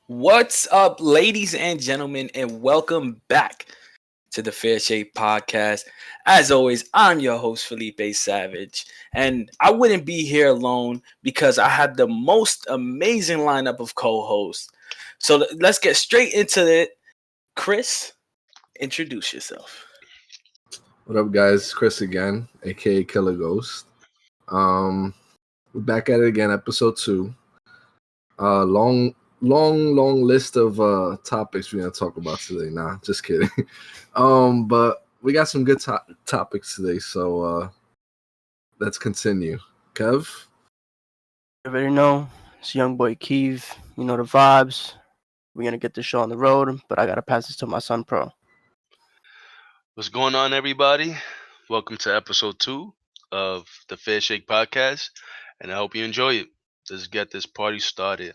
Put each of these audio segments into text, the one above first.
What's up, ladies and gentlemen, and welcome back to the Fair Shake Podcast. As always, I'm your host, Felipe Savage, and I wouldn't be here alone because I have the most amazing lineup of co hosts. So let's get straight into it. Chris, introduce yourself. What up, guys? Chris again, aka Killer Ghost. We're back at it again, episode 2. Long list of topics we're gonna talk about today. Nah, just kidding. But we got some good topics today, so let's continue. Kev, You already know it's young boy Keeve. You know the vibes. We're gonna get the show on the road, but I gotta pass this to my son Pro. What's going on, everybody? Welcome to episode 2 of the Fair Shake Podcast, and I hope you enjoy it. Let's get this party started.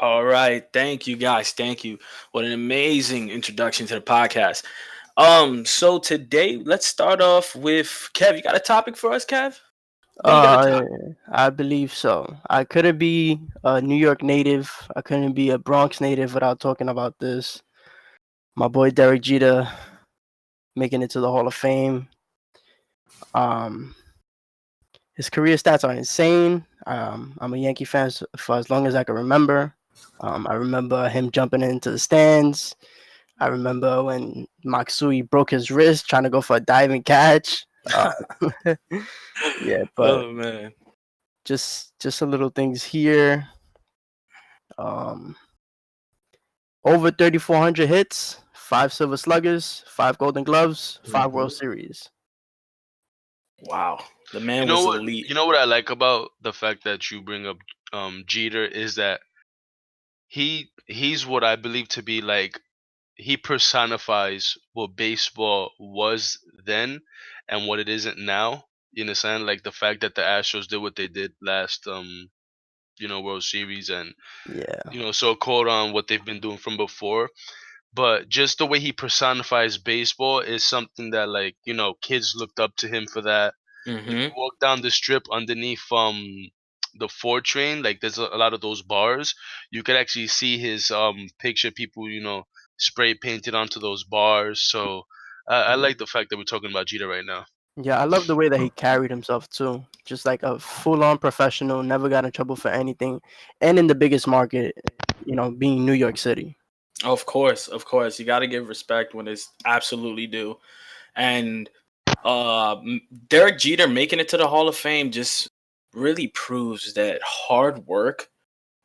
All right, thank you guys. Thank you. What an amazing introduction to the podcast. So today let's start off with Kev. You got a topic for us, Kev? What you got to talk? I believe so. I couldn't be a New York native. I couldn't be a Bronx native without talking about this. My boy Darry Jeter making it to the Hall of Fame. His career stats are insane. I'm a Yankee fan for as long as I can remember. I remember him jumping into the stands. I remember when Matsui broke his wrist trying to go for a diving catch. Yeah, but Oh man. just a little things here. Over 3,400 hits, 5 Silver Sluggers, 5 Golden Gloves, 5 World Series. Wow. The man You know was what? elite. You know what I like about the fact that you bring up Jeter is that he's what I believe to be like he personifies what baseball was then and what it isn't now. You understand? Like the fact that the Astros did what they did last World Series and Yeah. so quote on what they've been doing from before. But just the way he personifies baseball is something that kids looked up to him for that. If you Mm-hmm. walk down the strip underneath the 4 train, like there's a lot of those bars, you could actually see his picture people spray painted onto those bars. So I like the fact that we're talking about Jeter right now. Yeah, I love the way that he carried himself too. Just like a full-on professional, never got in trouble for anything, and in the biggest market, being New York City. Of course, of course. You got to give respect when it's absolutely due. And Derek Jeter making it to the Hall of Fame just really proves that hard work,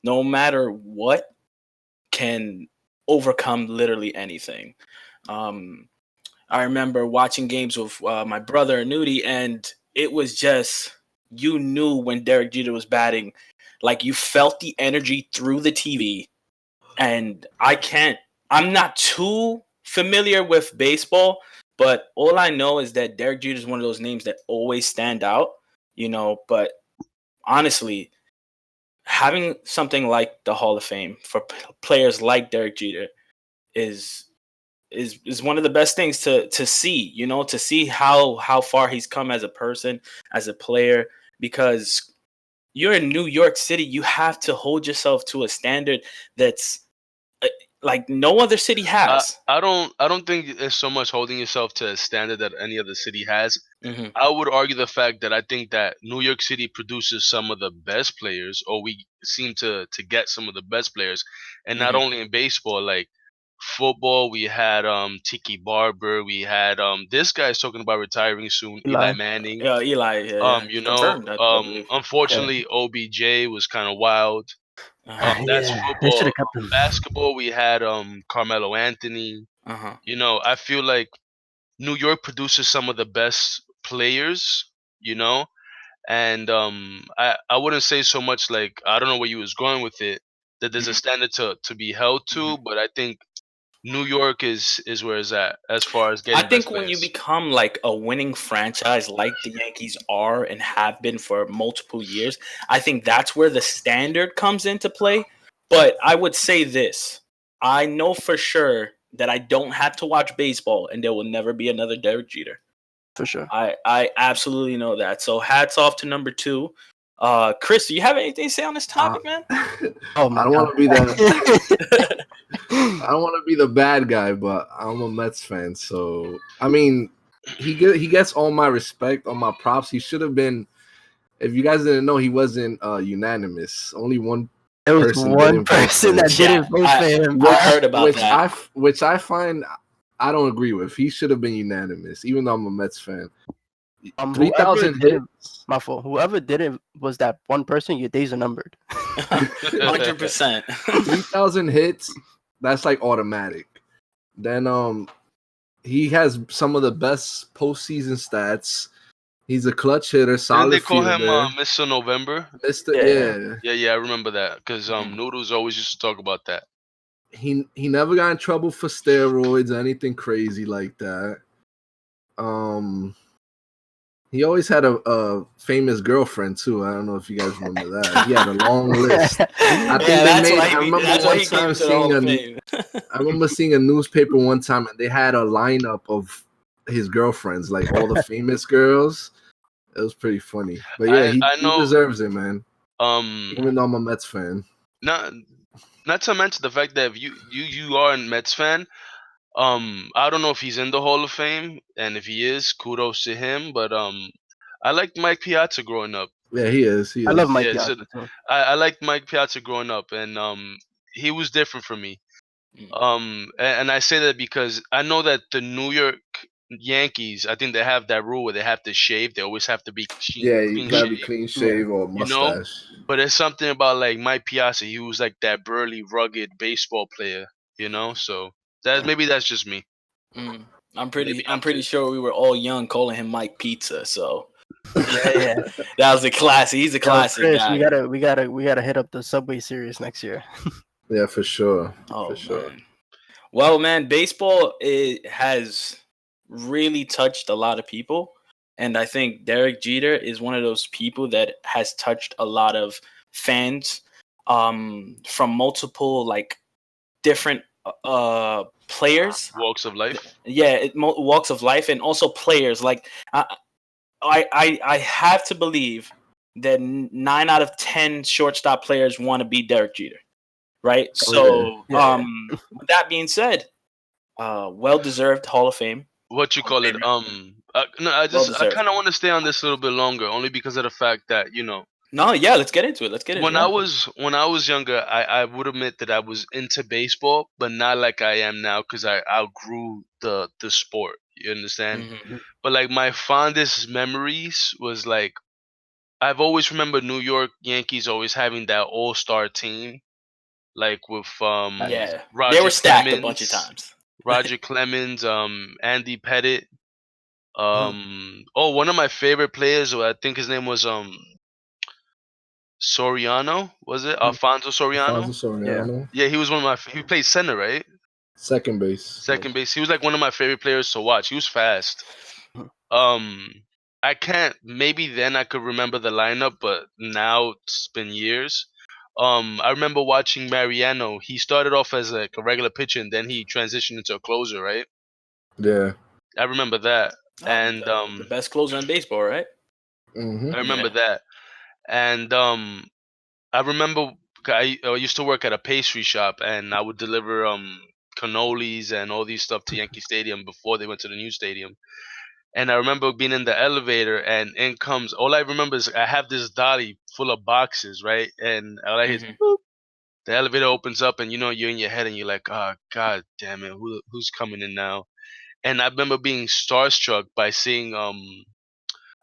no matter what, can overcome literally anything. Um, I remember watching games with my brother Nudie, and it was just you knew when Derek Jeter was batting, like you felt the energy through the TV. And I'm not too familiar with baseball, but all I know is that Derek Jeter is one of those names that always stand out, But honestly, having something like the Hall of Fame for players like Derek Jeter is is one of the best things to see, to see how far he's come as a person, as a player, because you're in New York City, you have to hold yourself to a standard that's like no other city has. I don't think it's so much holding yourself to a standard that any other city has. Mm-hmm. I would argue the fact that I think that New York City produces some of the best players, or we seem to get some of the best players, and not Mm-hmm. only in baseball, like football. We had Tiki Barber. We had this guy's talking about retiring soon, Eli Eli. Manning. Yeah, Eli, yeah. Confirmed, I believe. Yeah. Unfortunately, OBJ was kind of wild. That's Yeah, they should football. have kept him. Basketball, we had Carmelo Anthony. Uh-huh. I feel like New York produces some of the best players, you know, and I wouldn't say so much like I don't know where you was going with it that there's a Mhm. standard to be held to, Mhm. but I think New York is where it's at as far as I getting best think when you players. become like a winning franchise like the Yankees are and have been for multiple years, I think that's where the standard comes into play. But I would say this. I know for sure that I don't have to watch baseball and there will never be another Derek Jeter. For sure. I absolutely know that. So hats off to number 2. Chris, do you have anything to say on this topic, man? Oh my I don't want to be God. I don't want to be the bad guy, but I'm a Mets fan, so I mean, he gets all my respect, all my props. He should have been. If you guys didn't know, he wasn't unanimous. Only one There was person one didn't vote person for that him. didn't vote for him. I heard about which that. which I find I don't agree with. He should have been unanimous, even though I'm a Mets fan. 3,000 hits. My fault. Whoever did it was that one person. Your days are numbered. 100%. 3,000 hits. That's like automatic. Then he has some of the best postseason stats. He's a clutch hitter, Didn't solid they call him fielder. Mr. November? Mr. Yeah. Yeah, I remember that because Mhm. Noodles always used to talk about that. He never got in trouble for steroids or anything crazy like that. He always had a famous girlfriend too. I don't know if you guys remember that. He had a long list. I think I remember seeing a newspaper one time and they had a lineup of his girlfriends, like all the famous girls. It was pretty funny. But yeah, I he know. deserves it, man. Even though I'm a Mets fan. Not to mention the fact that if you are a Mets fan, I don't know if he's in the Hall of Fame, and if he is, kudos to him. But I liked Mike Piazza growing up. Yeah, he is. I love Mike Yeah, Piazza so too. I liked Mike Piazza growing up, and he was different for me. And I say that because I know that the New York Yankees, I think they have that rule where they have to shave. They always have to be Yeah, you clean gotta be shaved, clean shave or you know. mustache. But there's something about like Mike Piazza. He was like that burly, rugged baseball player, you know. So that's just me. I'm Maybe pretty sure we were all young calling him Mike Pizza. So Yeah. that was a classic. He's a classic Chris, guy. we gotta hit up the Subway Series next year. Yeah, for sure. Oh, for sure. man. Well, man, baseball has really touched a lot of people. And I think Derek Jeter is one of those people that has touched a lot of fans from multiple, like, different players. walks of life. Yeah, walks of life and also players. Like, I have to believe that 9 out of 10 shortstop players want to be Derek Jeter. Right. So, Yeah. with that being said, well deserved Hall of Fame. What you Hall of call it? Fame. No, I Well-deserved. kind of want to stay on this a little bit longer, only because of the fact that No, yeah, let's get into it. when I was younger, I would admit that I was into baseball, but not like I am now because I outgrew the sport. You understand? Mhm. But like my fondest memories was like I've always remembered New York Yankees always having that all-star team, like with Yeah, they Roger were stacked a bunch of Clemens, times. Andy Pettit. One of my favorite players, I think his name was Soriano, was it? Alfonso Soriano? Alfonso Soriano. Yeah, he was one of my he played center, right? Second base. Second base. He was like one of my favorite players to watch. He was fast. Mhm. I can't maybe then I could remember the lineup, but now it's been years. I remember watching Mariano. He started off as like a regular pitcher and then he transitioned into a closer, right? Yeah. I remember that. And The best closer in baseball, right? Mm-hmm. I remember that. And I remember I used to work at a pastry shop and I would deliver cannolis and all these stuff to Yankee Stadium before they went to the new stadium. And I remember being in the elevator and in comes all I remember is I have this dolly full of boxes, right? And all I hear is Mhm. boop. The elevator opens up and you're in your head and you're like, oh god damn it, who's coming in now? And I remember being starstruck by seeing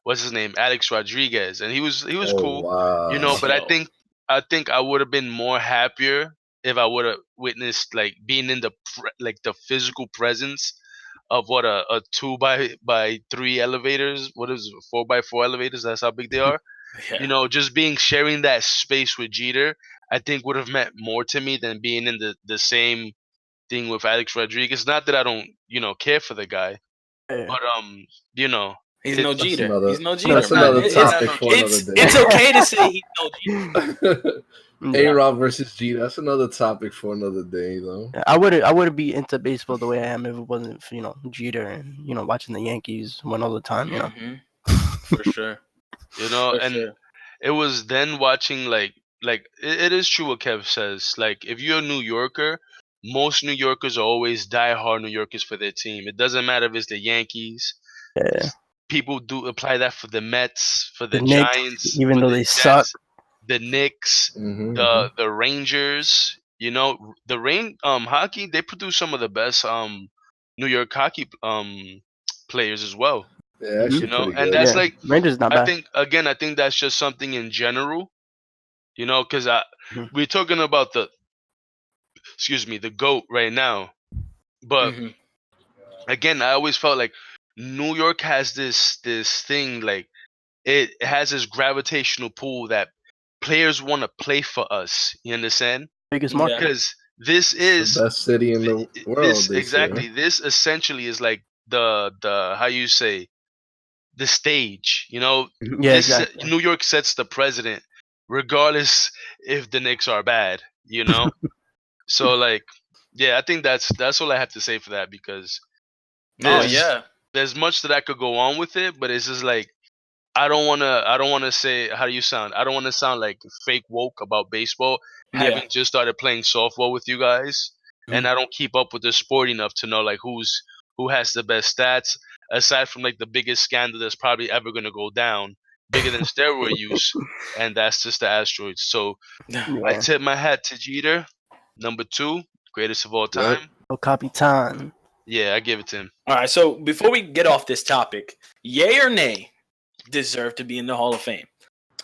what's his name, Alex Rodriguez, and he was Oh cool, wow. But I Yo. think I would have been more happier if I would have witnessed like being in like the physical presence of what a 2x3 elevators, what is it, 4x4 elevators? That's how big they are. Yeah. Just being sharing that space with Jeter, I think would have meant more to me than being in the same thing with Alex Rodriguez. Not that I don't care for the guy, Yeah. but you know He's no it's Jeter. He's no Jeter, That's man. another topic for another day. It's okay to say he's no Jeter. A-Rod versus G. That's another topic for another day, though. Yeah, I wouldn't be into baseball the way I am if it wasn't for, Jeter and watching the Yankees win all the time. Mhm. For sure. For and sure. it was then watching it is true what Kev says. Like if you're a New Yorker, most New Yorkers are always diehard New Yorkers for their team. It doesn't matter if it's the Yankees. Yeah. People do apply that for the Mets, for The the Knicks, Giants, even for though the they suck. Jets, the Knicks, the Rangers. You know, the Rain hockey, they produce some of the best New York hockey players as well. Yeah, Mhm. You actually know, pretty and good. that's Yeah, like Rangers not I bad. think again, I think that's just something in general. You know, because Mhm. we're talking about the the goat right now, but Hmm. again, I always felt like New York has this thing like it has this gravitational pull that players want to play for us. You understand? Biggest Yeah. market. Because this It's the is best city in the world, this they say. exactly. This essentially is like the how you say the stage. You know, Yeah, exactly. New York sets the president, regardless if the Knicks are bad. You know, so like, yeah, I think that's all I have to say for that because Oh there's yeah. there's much that I could go on with it, but it's just like I don't wanna say how do you sound? I don't wanna sound like fake woke about baseball, Yeah. having just started playing softball with you guys, and Mhm. I don't keep up with the sport enough to know like who has the best stats, aside from like the biggest scandal that's probably ever gonna go down, bigger than steroid use, and that's just the asteroids. So I Yeah. tip my hat to Jeter, number 2, greatest of all Yep. time. El Capitan. Yeah, I give it to him. All right. So before we get off this topic, yay or nay, deserve to be in the Hall of Fame.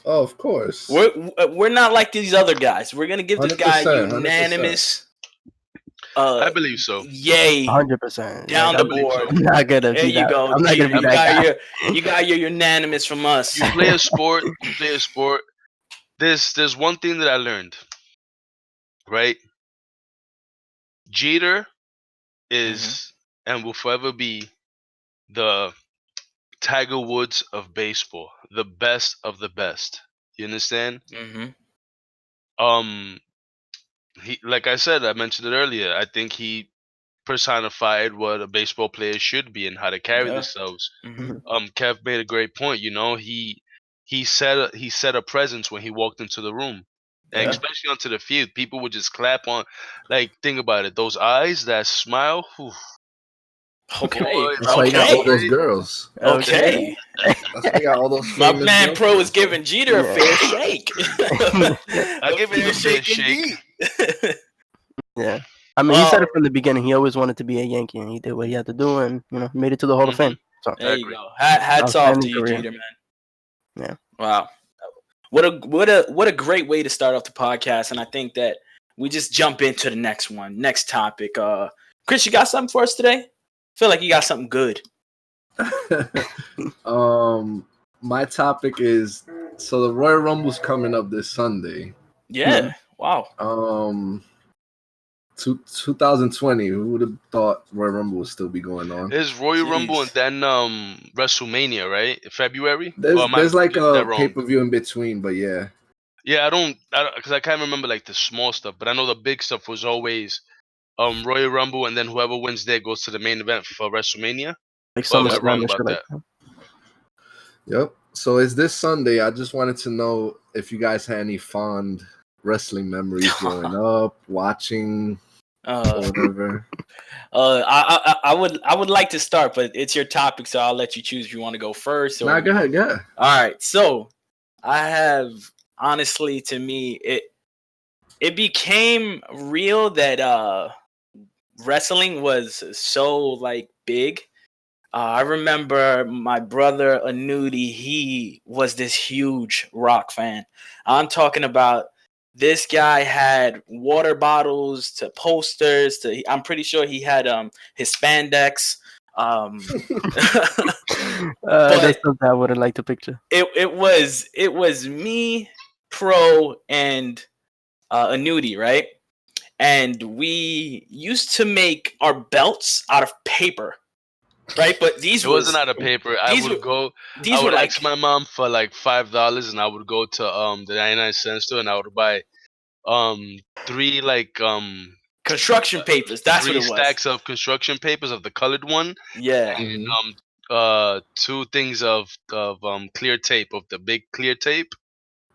Oh, of course. We're not like these other guys. We're gonna give this guy 100%, 100%. unanimous I believe so. yay 100%. down Like, the I'm, believe so. board. I'm not gonna There be you that. go, I'm not Jeter. gonna be that guy. You got your unanimous from us. You play a sport, you play a sport. There's one thing that I learned, right? Jeter Hmm. is and will forever be the Tiger Woods of baseball, the best of the best. You understand? Hmm. Um, he like I said, I mentioned it earlier. I think he personified what a baseball player should be and how to carry Yeah. themselves. Hmm. Kev made a great point. You know, he set a presence when he walked into the room, and Yeah. especially onto the field. People would just clap on. Like, think about it. Those eyes, that smile. Whew, Okay. boy, That's why you got all Okay. those right? girls. Okay. Okay. That's why you got all those My famous man Pro is girlfriends. giving Jeter a Yeah. fair shake. I give it fair a fair shake shake. indeed. Yeah. I mean, he said Oh, it from the beginning. He always wanted to be a Yankee, and he did what he had to do, and made it to the Hall of Hmm Fame. So, there I you agree. go. Hats off to outstanding you, career. Jeter, man. Yeah. Wow. What a great way to start off the podcast. And I think that we just jump into the next topic. Chris, you got something for us today? Feel like you got something good. My topic is so the Royal Rumble's coming up this Sunday. Yeah. Wow. 2020. Who would have thought Royal Rumble would still be going on? There's Royal Rumble and Jeez. then WrestleMania, right? February? Or am I There's like getting a that pay wrong? per view in between, but yeah. Yeah, because I can't remember like the small stuff, but I know the big stuff was always Royal Rumble, and then whoever wins there goes to the main event for WrestleMania. Like Or am I SummerSlam wrong and shit about like that? that. Yep. So it's this Sunday. I just wanted to know if you guys had any fond wrestling memories growing up, watching, Uh, whatever. I would like to start, but it's your topic, so I'll let you choose if you want to go first or. Nah, go ahead, go ahead. All right. So I have honestly, to me, it became real that wrestling was so like big. I remember my brother Anudi. He was this huge rock fan. I'm talking about this guy had water bottles to posters to. I'm pretty sure he had his spandex. Um, That's but something I would have liked to picture. it was me, Pro, and Anudi, right? And we used to make our belts out of paper, right? But It wasn't out of paper. these were I these were would ask like my mom for like $5, and I would go to the 99-cent store, and I would buy um three like construction papers. That's what three it was. stacks of construction papers of the colored one, Yeah. and Mhm. two things of clear tape, of the big clear tape,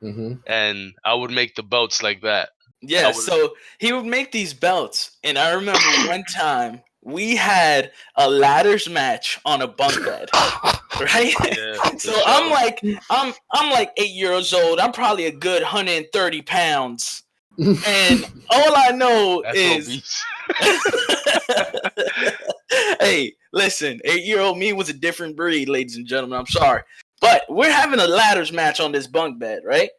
and I would make the belts like that. Yeah, so he would make these belts, and I remember one time we had a ladders match on a bunk bed, right? Yeah, So for I'm sure. like, I'm like 8 years old. I'm probably a good 130 pounds, and all I know That's is, obese. hey, listen, 8-year-old me was a different breed, ladies and gentlemen. I'm sorry, but we're having a ladders match on this bunk bed, right?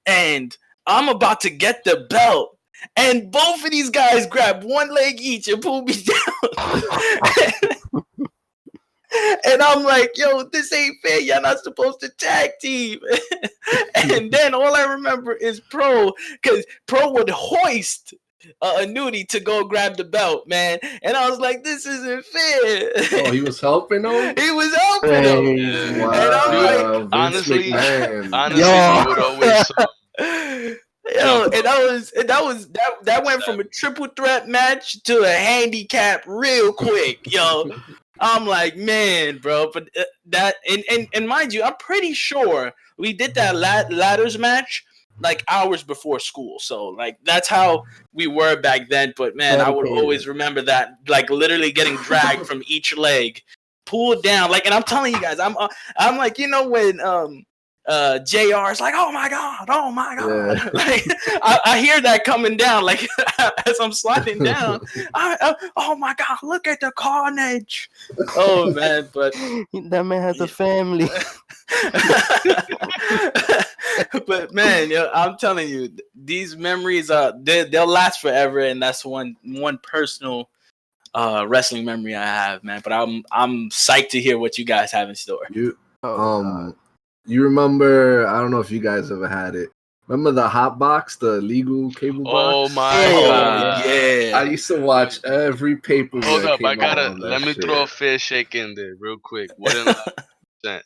And I'm about to get the belt, and both of these guys grab one leg each and pull me down. And I'm like, yo, this ain't fair. You're not supposed to tag team. And then all I remember is Pro, because Pro would hoist a nudie to go grab the belt, man. And I was like, this isn't fair. Oh, he was helping him? He was helping him. Yeah. Wow. And I'm like, Vince honestly, McMahon. we would always. Yo, and that went from a triple threat match to a handicap real quick, yo. I'm like, man, bro, but that and mind you, I'm pretty sure we did that ladders match like hours before school, so like that's how we were back then. But man, I would always remember that, like literally getting dragged from each leg, pulled down, like, and I'm telling you guys, I'm like, you know when JR is like, oh my god, yeah. Like I hear that coming down, like as I'm sliding down. Oh my god, look at the carnage. Oh man, but that man has a family. But man, yo, I'm telling you, these memories they'll last forever, and that's one personal wrestling memory I have, man. But I'm psyched to hear what you guys have in store. You remember, I don't know if you guys ever had it. Remember the hot box, the legal cable box? Oh my god. Yeah. I used to watch every paper. Hold up, let me throw a fair shake in there real quick. What in that?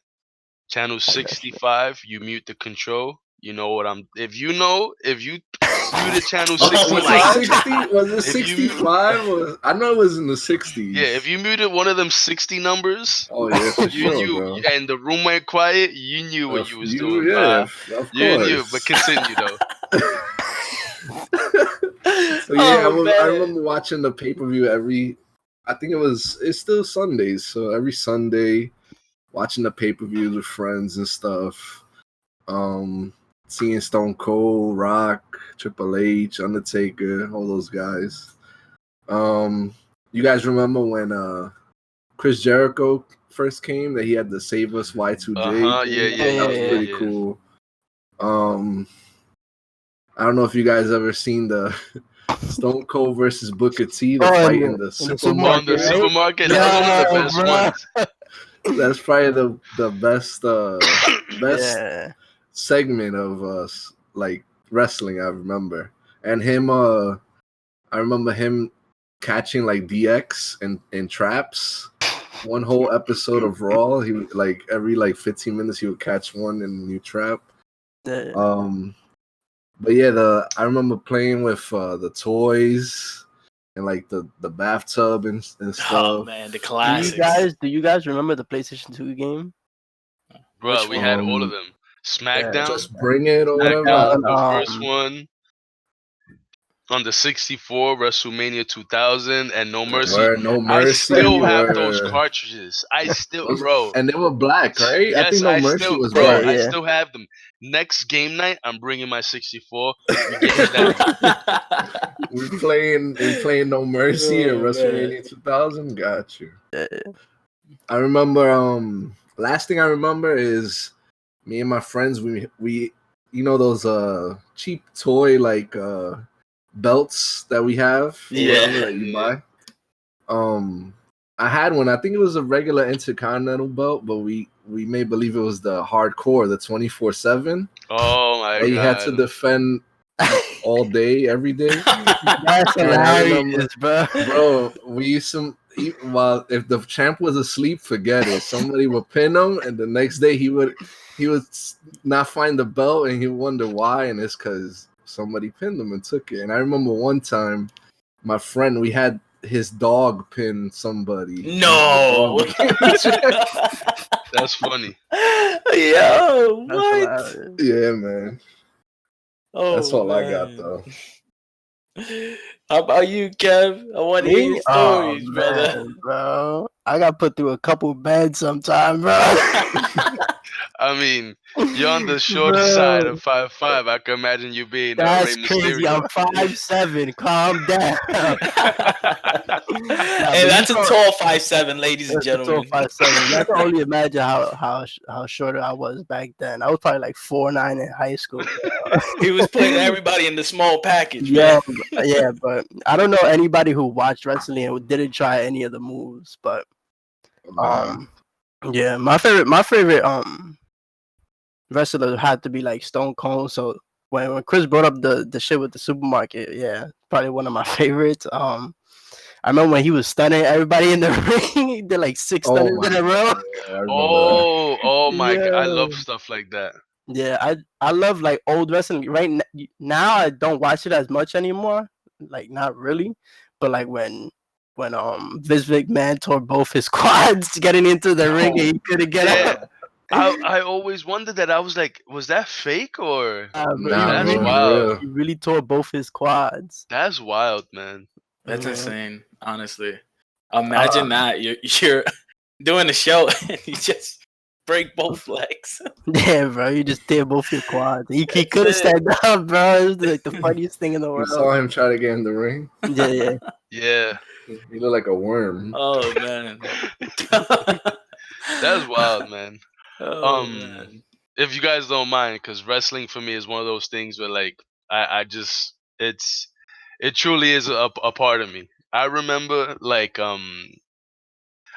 Channel 65, you mute the control. You know what I'm if you muted channel 65. Was it 65? I know it was in the 60s. Yeah, if you muted one of them 60 numbers, oh yeah, for you sure, knew, bro. And the room went quiet, you knew what you was doing. Yeah, of course. You knew, but continue though. So yeah, I remember watching the pay-per-view it's still Sundays, so every Sunday watching the pay-per-views with friends and stuff. Seeing Stone Cold, Rock, Triple H, Undertaker, all those guys. You guys remember when Chris Jericho first came, that he had the Save Us Y2J? Yeah, that was pretty cool. I don't know if you guys ever seen the Stone Cold versus Booker T, the fight in the supermarket. The supermarket, that was one of the best ones. That's probably the best segment of like wrestling I remember. And him, I remember him catching like DX in traps. One whole episode of Raw, he would, like every 15 minutes he would catch one in a new trap. But yeah, I remember playing with the toys and like the bathtub and stuff. Oh man, the classics. Do you guys remember the PlayStation 2 game? Bro, we had all of them. SmackDown. Just bring it or whatever. The first one. On the 64, WrestleMania 2000, and No Mercy. No Mercy. I still have those cartridges. Bro. And they were black, right? Yes, I think No Mercy was black. black. I still have them. Next game night, I'm bringing my 64. We're playing No Mercy at WrestleMania 2000. Got you. I remember. Last thing I remember is me and my friends. We you know those cheap toy belts that we have, that you buy. I had one. I think it was a regular Intercontinental belt, but we made believe it was the hardcore, the 24/7. Oh my god! You had to defend all day, every day. That's hilarious, bro. We used to. If the champ was asleep, forget it. Somebody would pin him, and the next day he would not find the belt, and he would wonder why, and it's because somebody pinned him and took it. And I remember one time, my friend, we had his dog pin somebody. No. That's funny. Yo, That's what? hilarious. Yeah, man. That's Oh all I got man. though. How about you, Kev? I want to hear your Me? Oh stories, brother. man, bro. I got put through a couple beds sometime, bro. I mean, you're on the short side Bro, of 5'5". I can imagine you being Rey that's crazy. I'm Mysterio. 5'7". Calm down. Nah, Hey, but you that's a know, tall 5'7", ladies and that's a tall gentlemen. 5'7". I can only imagine how shorter I was back then. I was probably like 4'9" in high school. He was putting everybody in the small package, man. Yeah, yeah, but I don't know anybody who watched wrestling and didn't try any of the moves. But Nah. yeah, my favorite wrestler had to be like Stone Cold. So when Chris brought up the shit with the supermarket, yeah, probably one of my favorites. I remember when he was stunning everybody in the ring. He did like 6 Oh stunners my in a row. god. Yeah, I remember that. Oh my God. I love Yeah, stuff like that. yeah. I love like old wrestling. Now I don't watch it as much anymore. Like not really, but like when Vince McMahon tore both his quads getting into the ring and Oh, he couldn't get yeah. out. I always wondered that. I was like, was that fake or? But Nah, That's bro, for wild. real. he really tore both his quads. That's wild, man. That's Yeah. insane, honestly. Uh, Imagine that you're doing a show and you just break both legs. yeah, bro, you just tear both your quads. He That's couldn't it. stand up, bro. It was like the funniest thing in the You world. saw him try to get in the ring. Yeah, yeah. Yeah. He looked like a worm. Oh man. That's wild, man. Oh Um, man. if you guys don't mind, because wrestling for me is one of those things where like I just it truly is a part of me. I remember like all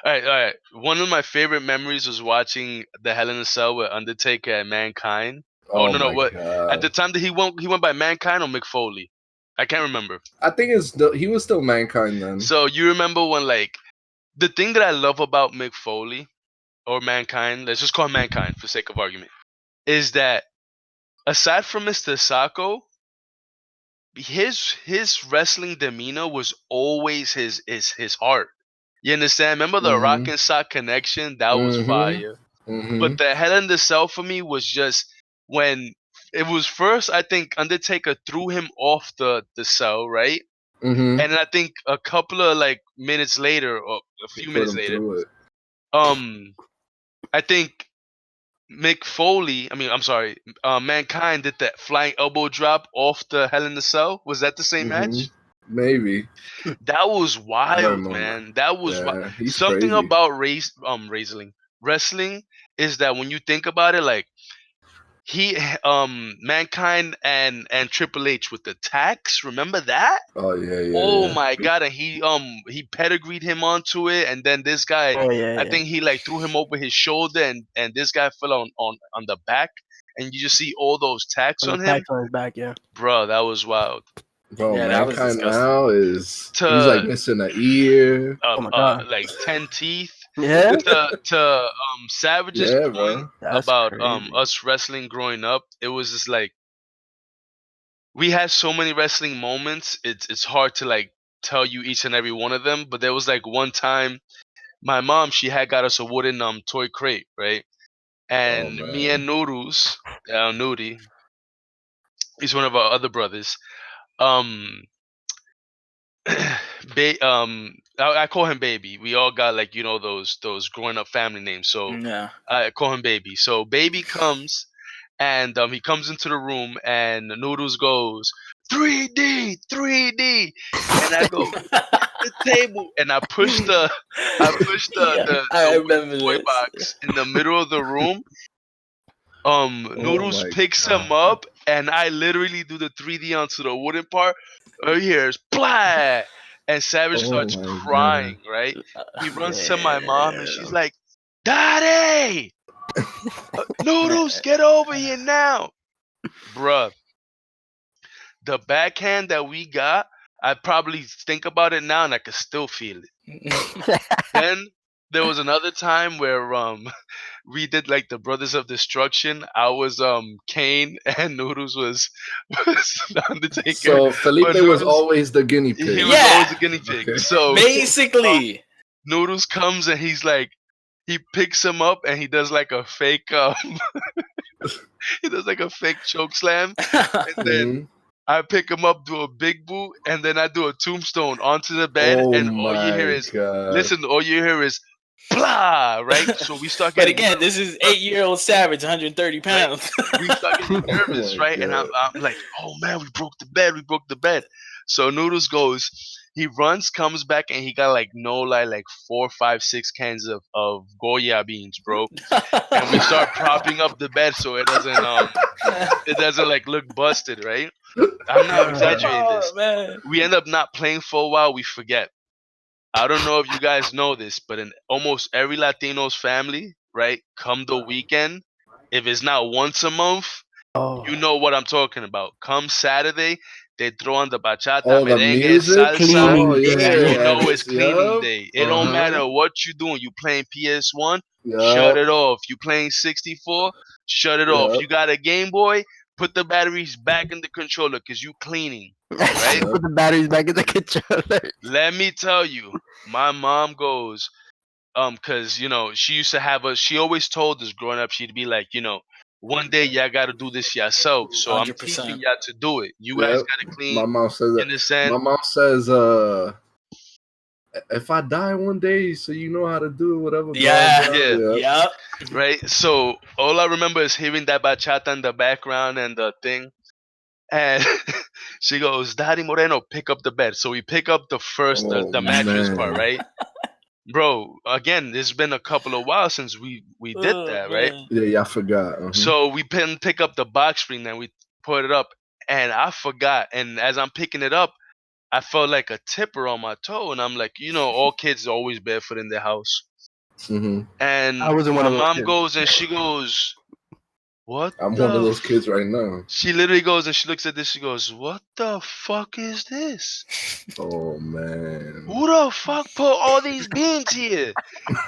right. One of my favorite memories was watching the Hell in a Cell with Undertaker and Mankind. Oh Oh no, my what at the god. time that he went by Mankind or Mick Foley? I can't remember. I think he was still mankind then. So you remember when like the thing that I love about Mick Foley or Mankind, let's just call him Mankind for sake of argument, is that aside from Mr. Sacco, his wrestling demeanor was always his heart. You understand? Remember the Rock Mm-hmm. and Sock connection? That was Mm-hmm. fire. Mm-hmm. But the Hell in the Cell for me was just when it was first. I think Undertaker threw him off the cell, right? Mm-hmm. And then I think a couple of like minutes later, or a He few put minutes him later, through it. I think Mick Foley, I mean, I'm sorry, Mankind did that flying elbow drop off the Hell in the Cell. Was that the same Mm-hmm. match? Maybe. That was I don't wild, remember. man. That was Yeah, he's something crazy. about wrestling is that when you think about it, like he Mankind and Triple H with the tax, remember that? Oh yeah, Oh yeah, my god, and he pedigreed him onto it, and then this guy, Oh yeah, I yeah. think he like threw him over his shoulder, and this guy fell on the back, and you just see all those tacks On the on him. tax on his back, yeah. Bro, that was wild. Bro, Yeah, that was mankind disgusting. now he's like To missing an ear. Oh my god. like 10 teeth. Yeah, To Savage's Yeah, point bro. that's about crazy. us wrestling growing up, it was just like we had so many wrestling moments. It's hard to like tell you each and every one of them, but there was like one time my mom, she had got us a wooden toy crate, right? Oh And me man. and Noodles, Nudie, he's one of our other brothers. Um, I call him Baby. We all got like those growing up family names, so Yeah. I call him Baby. So Baby comes and he comes into the room and Noodles goes 3D, 3D, and I go the table and I push the Yeah, the, I the wooden remember toy this. box in the middle of the room. Oh Noodles my picks him god. up and I literally do the 3D onto the wooden part. Right here is blah, and Savage Oh starts my crying. god. Right, he runs to my mom and she's Damn. like, "Daddy, Noodles, get over here now, bruh." The backhand that we got, I probably think about it now and I can still feel it. Then there was another time where we did like the Brothers of Destruction. I was Kane and Noodles was the Undertaker, So Felipe but was Noodles, always the guinea he pig. was always Yeah, a guinea pig. Okay. So basically. Noodles comes and he's like, he picks him up and he does like a fake he does like a fake choke slam, and then Mhm. I pick him up, do a big boot, and then I do a tombstone onto the bed, Oh and all you hear my is god. all you hear is blah, right? So we start But getting again, this is 8-year-old Savage, 130 pounds. we start getting Oh nervous, my right? And I'm god. like, oh man, we broke the bed, we broke the bed. So Noodles goes, he runs, comes back, and he got like no lie, like 4, 5, 6 cans of Goya beans, bro. And we start propping up the bed so it doesn't like look busted, right? I'm not exaggerating Oh this. man. We end up not playing for a while, we forget. I don't know if you guys know this, but in almost every Latino's family, right, come the weekend, if it's not once a month, you Oh, know what I'm talking about. Come Saturday, they throw on the bachata, Oh, the merengue, music. salsa, Oh cleaning and day. you yeah, and know it's it's cleaning yup. day. It don't Uh-huh. matter what you doing. You playing PS1, shut Yup. it off. You playing 64, shut it off. Yup. You got a Game Boy, put the batteries back in the controller because you cleaning, right? Yup. Put the batteries back in the controller. Let me tell you, my mom goes, cause she used to have us. She always told us growing up, she'd be like, one day y'all got to do this yourself. So I'm teaching 100%. y'all to do it. You guys Yep. got to clean. My mom says You that. understand? My mom says, if I die one day, so you know how to do it, whatever, blah Yeah. blah. Yeah. Yep. Yep. Right. So all I remember is hearing that bachata in the background and the thing. And she goes, Daddy Moreno, pick up the bed. So we pick up the first, Oh the mattress part, man. right? Bro, again, it's been a couple of whiles since we did Oh that, right? man. Yeah, I forgot. So we pick up the box spring and we put it up, and I forgot. And as I'm picking it up, I felt like a tipper on my toe, and I'm like, all kids are always barefoot in their house. Mm-hmm. And I wasn't one my of those mom kids. goes and she goes, "What I'm one of the?" those kids right now. She literally goes and she looks at this. She goes, "What the fuck is this? Oh man. Who the fuck put all these beans here?"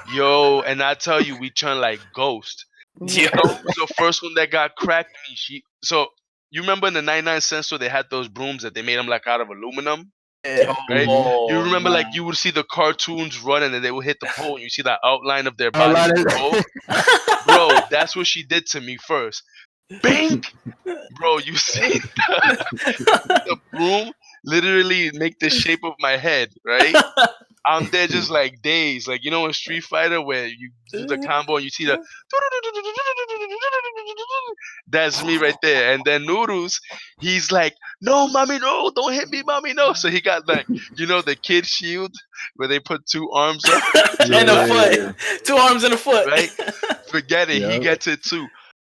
Yo, and I tell you, we turn like ghosts. Yo. You know who was the first one that got cracked? Me. So you remember in the 99 cent store they had those brooms that they made them like out of aluminum, Yeah. right? Mm-hmm. You Oh remember like man. you would see the cartoons run and then they would hit the pole and you see that outline of their A body lot on of the pole. Bro, that's what she did to me first. Bink! Bro, you see the broom literally make the shape of my head, right? I'm there just like dazed. Like, in Street Fighter where you do the combo and you see the that's me right there. And then Noodles, he's like, no, mommy, no, don't hit me, mommy, no. So he got like, the kid shield where they put 2 arms up, 2 And a guys, foot. Yeah. 2 arms and a foot. right? Forget it. He Yep. gets it too.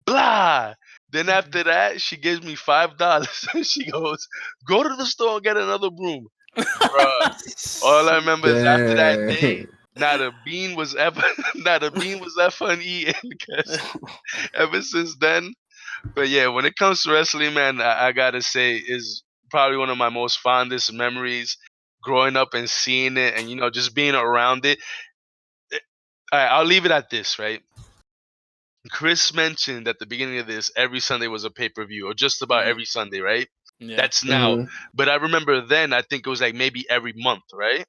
Blah. Then after that, she gives me $5. She goes, go to the store and get another broom. Bruh. All I remember is after that day, Dang. not a bean was ever not a bean was left uneaten because ever since then. But yeah, when it comes to wrestling, man, I gotta say is probably one of my most fondest memories growing up and seeing it and just being around it. All right, I'll leave it at this, right? Chris mentioned at the beginning of this every Sunday was a pay-per-view or just about every Sunday, right? Yeah. That's now. Mm-hmm. But I remember then I think it was like maybe every month, right?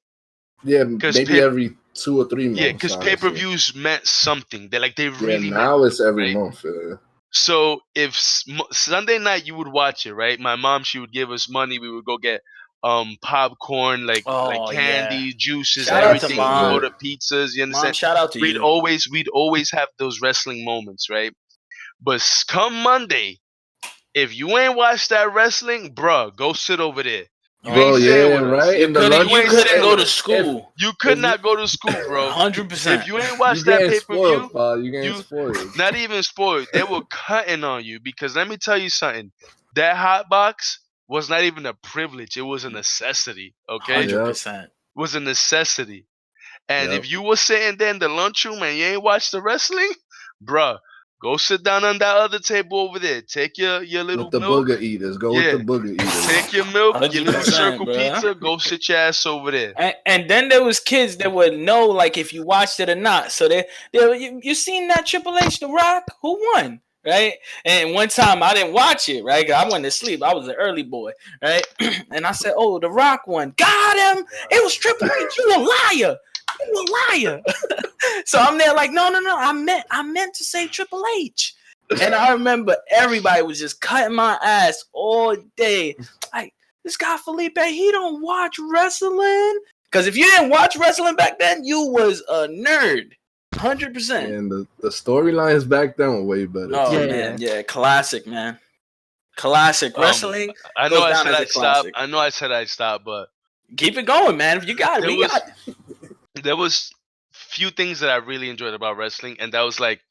Yeah, Because maybe every 2 or 3 yeah, months, because honestly. pay-per-views meant something. They Yeah, really meant now it's every right? month. Yeah. So if Sunday night you would watch it, right? My mom she would give us money. We would go get popcorn, like Oh yeah. candy, juices, Shout out to everything. We mom. order pizzas. You Mom, understand? shout out to We'd you. always have those wrestling moments, right? But come Monday, if you ain't watched that wrestling, bruh, go sit over there. You Bro, ain't staying yeah, with us. right? You In the couldn't You you ain't lunchroom, couldn't staying go with to us. school. You could if you not go to school, bro. If 100%. you ain't you watched that getting pay per view, spoiled, pal. You getting you spoiled. not even spoiled. They were cutting on you because let me tell you something. That hot box was not even a privilege. It was a necessity. Okay, it Yep. 100%. was a necessity. And Yep. if you were sitting there in the lunchroom and you ain't watched the wrestling, bruh, go sit down on that other table over there. Take your With little the milk. booger eaters. Go with the Yeah. booger eaters. Take your milk, your little 100%, circle bro. pizza. Go sit your ass over there. And then there was kids that would know like if you watched it or not. So you seen that Triple H The Rock who won, right? And one time I didn't watch it, right? I went to sleep. I was an early boy, right? And I said, "Oh, The Rock won. Got him. It was Triple H. You a liar. You a liar." So I'm there like, no. I meant to say Triple H. And I remember everybody was just cutting my ass all day. Like, this guy Felipe, he don't watch wrestling. Because if you didn't watch wrestling back then, you was a nerd. 100%. And the storylines back then were way better. Oh, Yeah, man. Yeah, classic, man. Classic. Wrestling I know goes I down said as a I'd stop. classic. I know I said I'd stop, but Keep it going, man. You got it. there was there was few things that I really enjoyed about wrestling, and that was like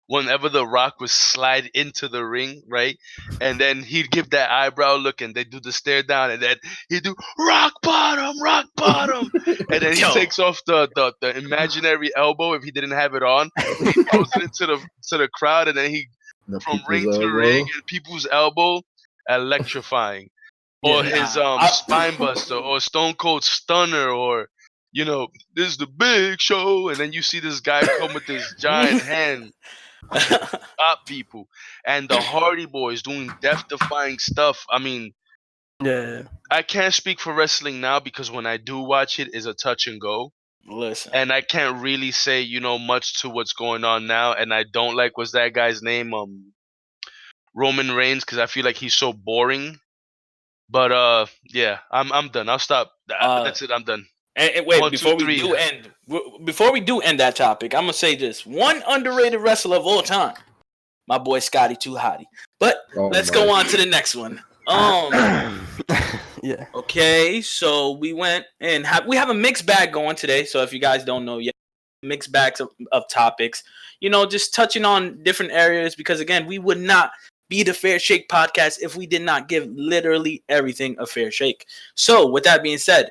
whenever The Rock would slide into the ring, right? And then he'd give that eyebrow look and they'd do the stare down and then he'd do rock bottom. And then he Yo. takes off the imaginary elbow if he didn't have it on. He throws it into the crowd and then he The from people's ring to elbow. ring and people's elbow, electrifying. Or Yeah, his nah, spine buster or Stone Cold Stunner or this is the big show and then you see this guy come with this giant hand stop people and the Hardy Boys doing death-defying stuff. I mean, Yeah. I can't speak for wrestling now because when I do watch it, it's a touch and go, Listen. and I can't really say much to what's going on now. And I don't like what's that guy's name, Roman Reigns, because I feel like he's so boring. But yeah, I'm done. I'll stop. That's it. I'm done. And wait, 1, 2, 3. before we do end that topic, I'm gonna say this: one underrated wrestler of all time, my boy Scotty Too Hottie. But let's go on to the next one. Yeah. Okay, so we went and we have a mixed bag going today. So if you guys don't know yet, mixed bags of topics, just touching on different areas because again, we would not be the Fair Shake podcast if we did not give literally everything a fair shake. So with that being said,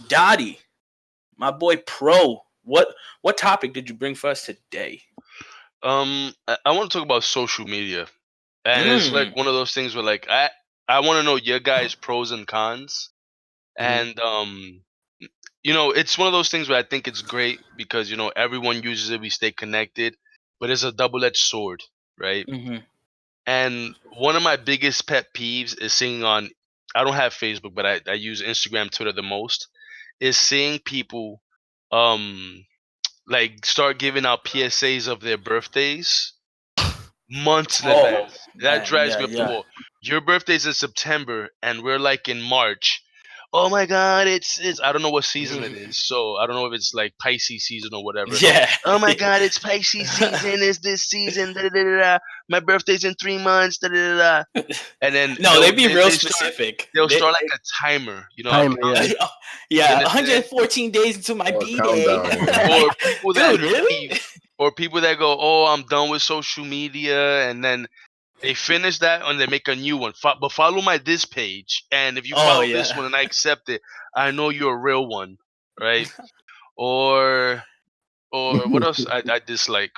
Dottie, my boy Pro, what topic did you bring for us today? I want to talk about social media, and it's like one of those things where like I want to know your guys' pros and cons, and it's one of those things where I think it's great because everyone uses it, we stay connected, but it's a double-edged sword, right? Mm-hmm. And one of my biggest pet peeves is seeing on, I don't have Facebook, but I use Instagram, Twitter the most, is seeing people like start giving out PSAs of their birthdays months in advance. That drives me up the wall. Your birthday's in September and we're like in March. Oh my God, it's I don't know what season it is, so I don't know if it's like Pisces season or whatever. Yeah. Oh my God, it's Pisces season. It's this season. Da, da, da, da. My birthday's in 3 months. Da, da, da, da. And then they be real specific. They'll start like a timer, Timer, yeah. 114 days until my B day. Or people that really? Or people that go, oh, I'm done with social media, and then they finish that and they make a new one. But follow my this page, and if you follow this one and I accept it, I know you're a real one, right? or what else I dislike?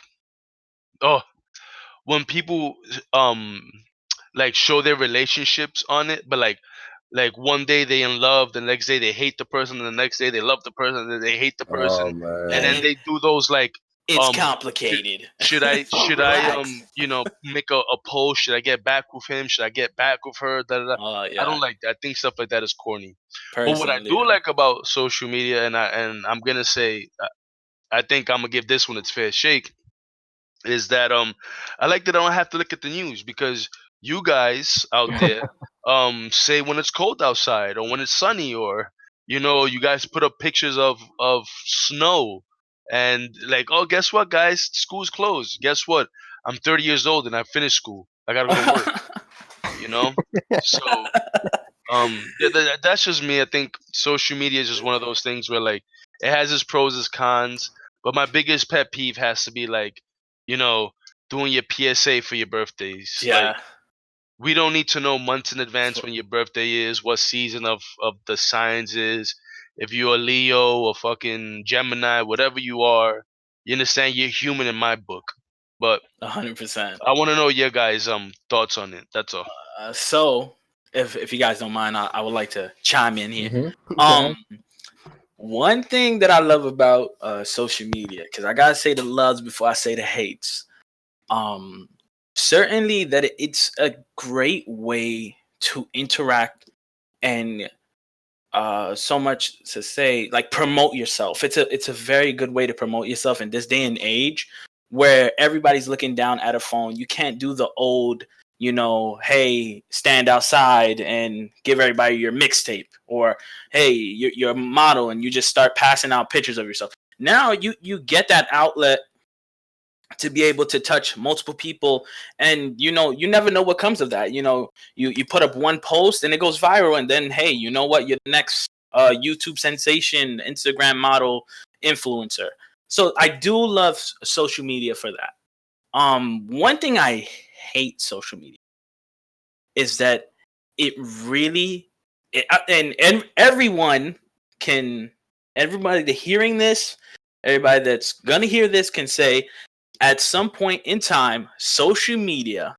Oh, when people like show their relationships on it, but like one day they in love, the next day they hate the person, and the next day they love the person, and then they hate the person, and then they do those like it's complicated. Should I make a poll? Should I get back with him? Should I get back with her? Da, da, da. I don't like that. I think stuff like that is corny. But what I do like about social media, and I'm gonna say, I think I'm gonna give this one its fair shake, is that I like that I don't have to look at the news because you guys out there say when it's cold outside or when it's sunny, or you guys put up pictures of snow and like, oh, guess what, guys, school's closed. Guess what, I'm 30 years old and I finished school, I gotta go to work. So that's just me. I think social media is just one of those things where like it has its pros, its cons, but my biggest pet peeve has to be like, doing your PSA for your birthdays. Yeah. Like, we don't need to know months in advance when your birthday is, what season of the signs is. If you're a Leo or fucking Gemini, whatever you are, you understand, you're human in my book. But 100%. I want to know your guys' thoughts on it. That's all. So, if you guys don't mind, I would like to chime in here. One thing that I love about social media, because I gotta say the loves before I say the hates. Certainly that it's a great way to interact and so much to say, like promote yourself. It's a very good way to promote yourself in this day and age where everybody's looking down at a phone. You can't do the old, hey, stand outside and give everybody your mixtape, or hey, you're a model and you just start passing out pictures of yourself. Now you get that outlet to be able to touch multiple people, and you never know what comes of that. You put up one post and it goes viral, and then hey, you know what, you're the next YouTube sensation, Instagram model, influencer. So I do love social media for that. One thing I hate social media is that it really and everybody that hearing this, everybody that's gonna hear this can say at some point in time, social media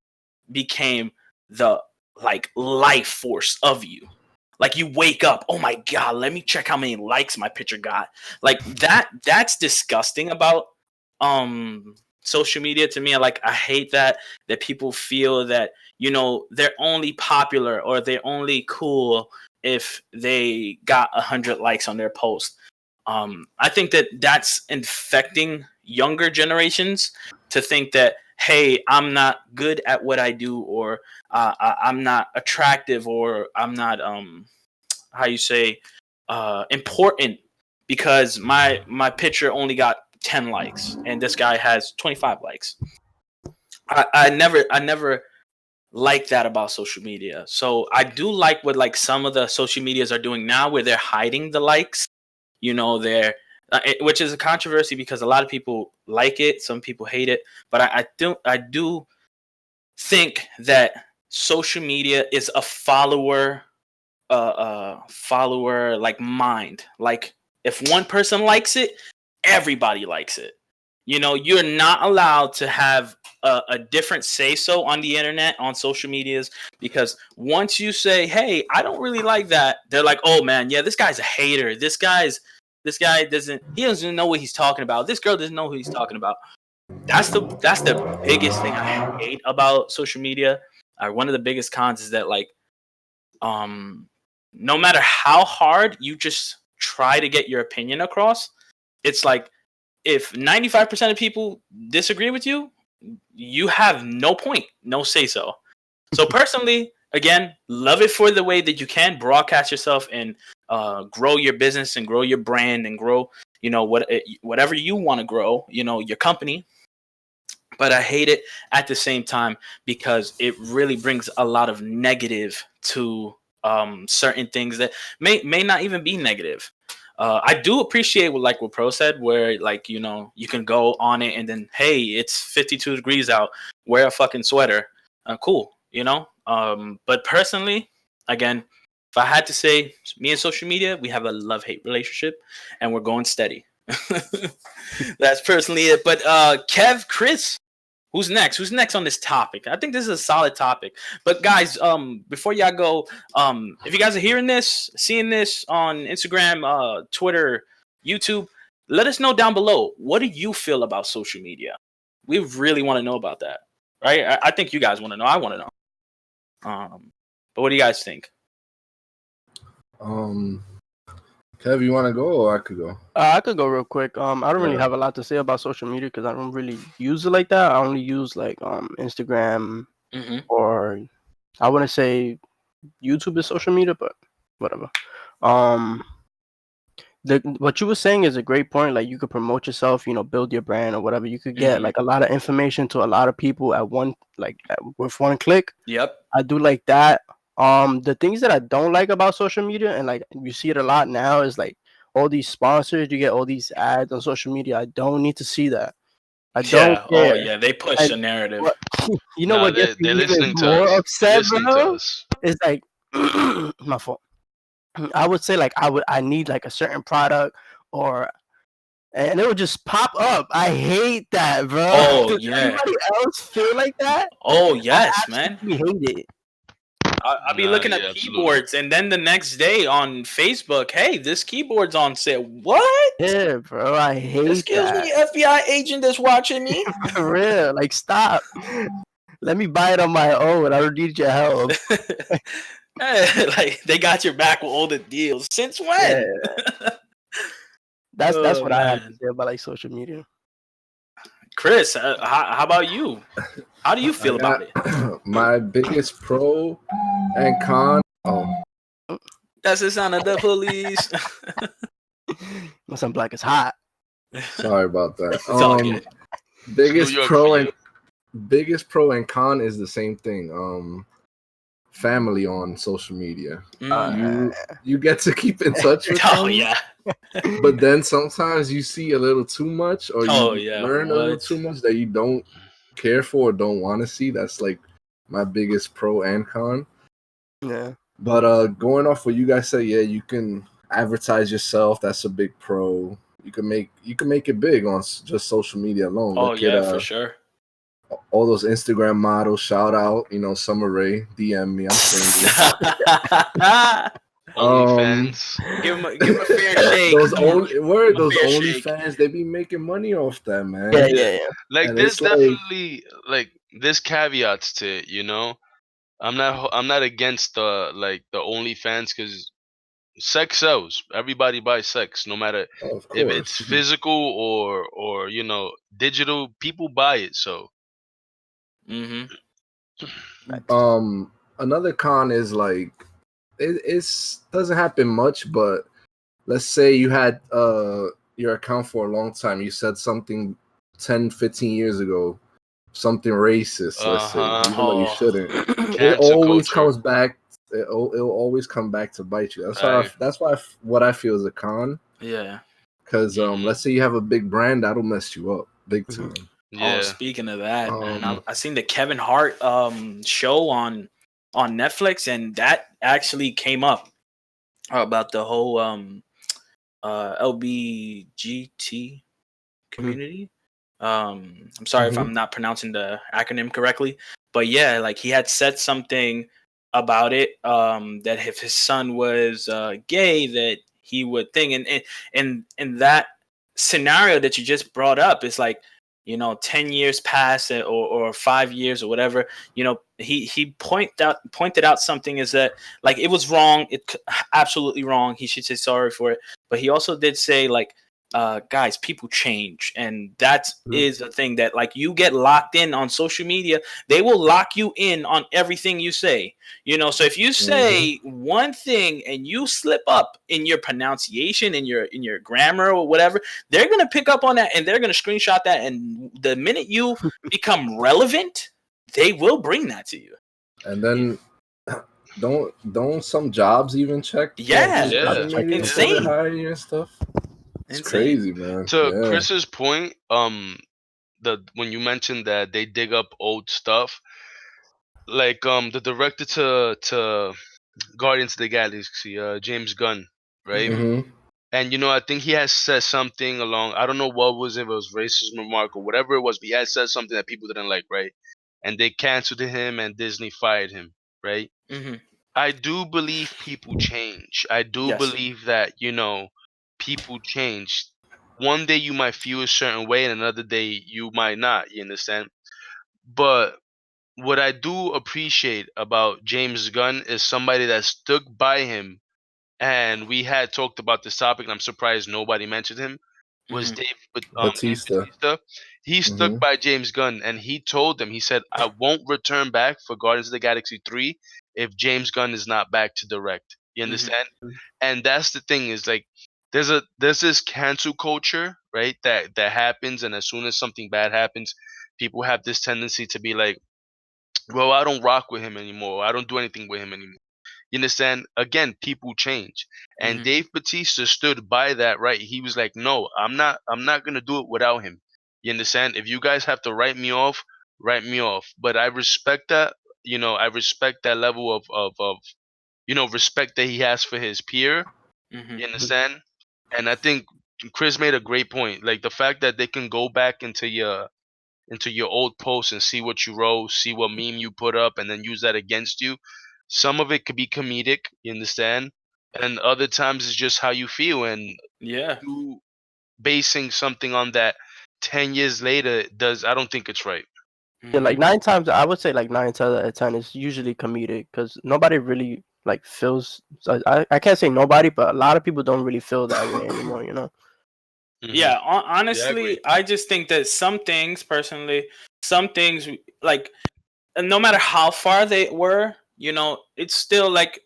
became the life force of you. Like you wake up, oh my god, let me check how many likes my picture got. Like that's disgusting about social media to me. I hate that people feel that they're only popular or they're only cool if they got 100 likes on their post. I think that's infecting younger generations to think that, hey, I'm not good at what I do, or I'm not attractive, or I'm not important because my picture only got 10 likes and this guy has 25 likes. I never like that about social media. So I do like what some of the social medias are doing now, where they're hiding the likes. They're which is a controversy because a lot of people like it, some people hate it, but I do think that social media is a follower mind. Like if one person likes it, everybody likes it. You're not allowed to have a different say so on the internet, on social medias, because once you say, hey, I don't really like that, they're like, oh man, yeah, this guy's a hater. This guy doesn't know what he's talking about. This girl doesn't know who he's talking about. That's the biggest thing I hate about social media. One of the biggest cons is that no matter how hard you just try to get your opinion across, it's like if 95% of people disagree with you, you have no point, no say so. So personally, again, love it for the way that you can broadcast yourself and grow your business and grow your brand and grow, whatever you want to grow, your company. But I hate it at the same time because it really brings a lot of negative to certain things that may not even be negative. I do appreciate what Pro said, where you can go on it and then, hey, it's 52 degrees out, wear a fucking sweater. Cool, but personally, again, if I had to say, me and social media, we have a love-hate relationship and we're going steady. That's personally it. But Chris, who's next? Who's next on this topic? I think this is a solid topic. But guys, before y'all go, if you guys are hearing this, seeing this on Instagram, Twitter, YouTube, let us know down below. What do you feel about social media? We really want to know about that, right? I think you guys want to know. I want to know. But what do you guys think? Kev, you want to go or I could go? I could go real quick. I don't really have a lot to say about social media because I don't really use it like that. I only use Instagram, or I wouldn't say YouTube is social media, but whatever. What you were saying is a great point. Like you could promote yourself, build your brand or whatever. You could get a lot of information to a lot of people at with one click. Yep. I do like that. The things that I don't like about social media, and you see it a lot now, is all these sponsors. You get all these ads on social media. I don't need to see that. I don't care. Oh yeah, they push a narrative. What gets me even more upset, bro? It's my fault. I would say I need a certain product, and it would just pop up. I hate that, bro. Oh, Does anybody else feel like that? Oh yes, man. We hate it. I'll be looking at keyboards, and then the next day on Facebook, hey, this keyboard's on sale. What? Yeah, bro, I hate Excuse me, FBI agent that's watching me. For real, stop. Let me buy it on my own. I don't need your help. Like they got your back with all the deals. Since Yeah, when? that's Oh what I have to man, say about like social media. Chris, how about you? How do you I feel about it? got my biggest pro and con. Oh, That's the sound of the police. When some black is hot. sorry about that. It's all good. It's New Biggest York for pro you. and con is the same thing. Family on social media. Mm. You get to keep in touch with Oh them, yeah. but then sometimes you see a little too much, or Oh you yeah. learn a little What? too much that you don't care for or don't want to see. That's like my biggest pro and con. Yeah. But going off what you guys say, yeah, you can advertise yourself. That's a big pro. You can make it big on just social media alone. Oh Look at yeah, for sure. all those Instagram models. Shout out, Summer Rae, DM me. I'm single. OnlyFans. Give him a fair shake. Those A fair only shake. fans, they be making money off that, man. Yeah, Yeah. yeah, yeah. Like And there's it's like, definitely like there's caveats to it, you know. I'm not against the OnlyFans because sex sells. Everybody buys sex, no matter of if it's course. physical or digital. People buy it. So Mm-hmm. Another con is like it's doesn't happen much, but let's say you had your account for a long time. You said something 10, 15 years ago, something racist, let's say, huh. even though you Oh. shouldn't. It Cancel always culture. comes back. It'll always come back to bite you. Right. That's why what I feel is a con. Yeah. Because Mhm. let's say you have a big brand, that'll mess you up big Mhm. time. Oh, Yeah. speaking of that, man, Um, I seen the Kevin Hart show on Netflix, and that actually came up about the whole LBGT community. I'm sorry if Mhm. I'm not pronouncing the acronym correctly, but yeah, like he had said something about it. That if his son was gay, that he would think, and that scenario that you just brought up is like, 10 years past or 5 years or whatever. He pointed out something is that like it was wrong. Absolutely wrong. He should say sorry for it. But he also did say like, guys, people change, and that is a thing that like you get locked in on social media. They will lock you in on everything you say. So if you say one thing and you slip up in your pronunciation, in your grammar or whatever, they're gonna pick up on that and they're gonna screenshot that. And the minute you become relevant, they will bring that to you. And then don't some jobs even check Yeah, social Yeah. media Yeah. before they insane, hire you and stuff? It's insane. crazy, man. To Yeah. Chris's point, the when you mentioned that they dig up old stuff, like the director to Guardians of the Galaxy, James Gunn, right? Hmm. Mm-hmm. And I think he has said something along. I don't know what was it. If it was racist remark or whatever it was, but he had said something that people didn't like, right? And they canceled him, and Disney fired him, right? Hmm. I do believe people change. I do Yes. believe that people change. One day you might feel a certain way, and another day you might not. You understand? But what I do appreciate about James Gunn is somebody that stuck by him, and we had talked about this topic, and I'm surprised nobody mentioned him, was Hmm. Dave Batista. Bautista. He stuck Mm-hmm. by James Gunn, and he told them, he said, I won't return back for Guardians of the Galaxy 3 if James Gunn is not back to direct. You Hmm. understand? And that's the thing, is like there's this cancel culture, right? That happens, and as soon as something bad happens, people have this tendency to be like, well, I don't rock with him anymore. I don't do anything with him anymore. You understand? Again, people change. And Hmm. Dave Bautista stood by that, right? He was like, no, I'm not gonna do it without him. You understand? If you guys have to write me off, write me off. But I respect that. I respect that level of respect that he has for his peer. Hmm. You understand? And I think Chris made a great point. Like the fact that they can go back into your old posts and see what you wrote, see what meme you put up, and then use that against you. Some of it could be comedic, you understand, and other times it's just how you feel, and Yeah. you basing something on that 10 years later does. I don't think it's right. Yeah, Hmm. like 9 times, I would say like 9 times out of 10 is usually comedic because nobody really like feels. I can't say nobody, but a lot of people don't really feel that way anymore. You know. Yeah, I honestly, agree. I just think that some things, personally, some things like no matter how far they were, it's still like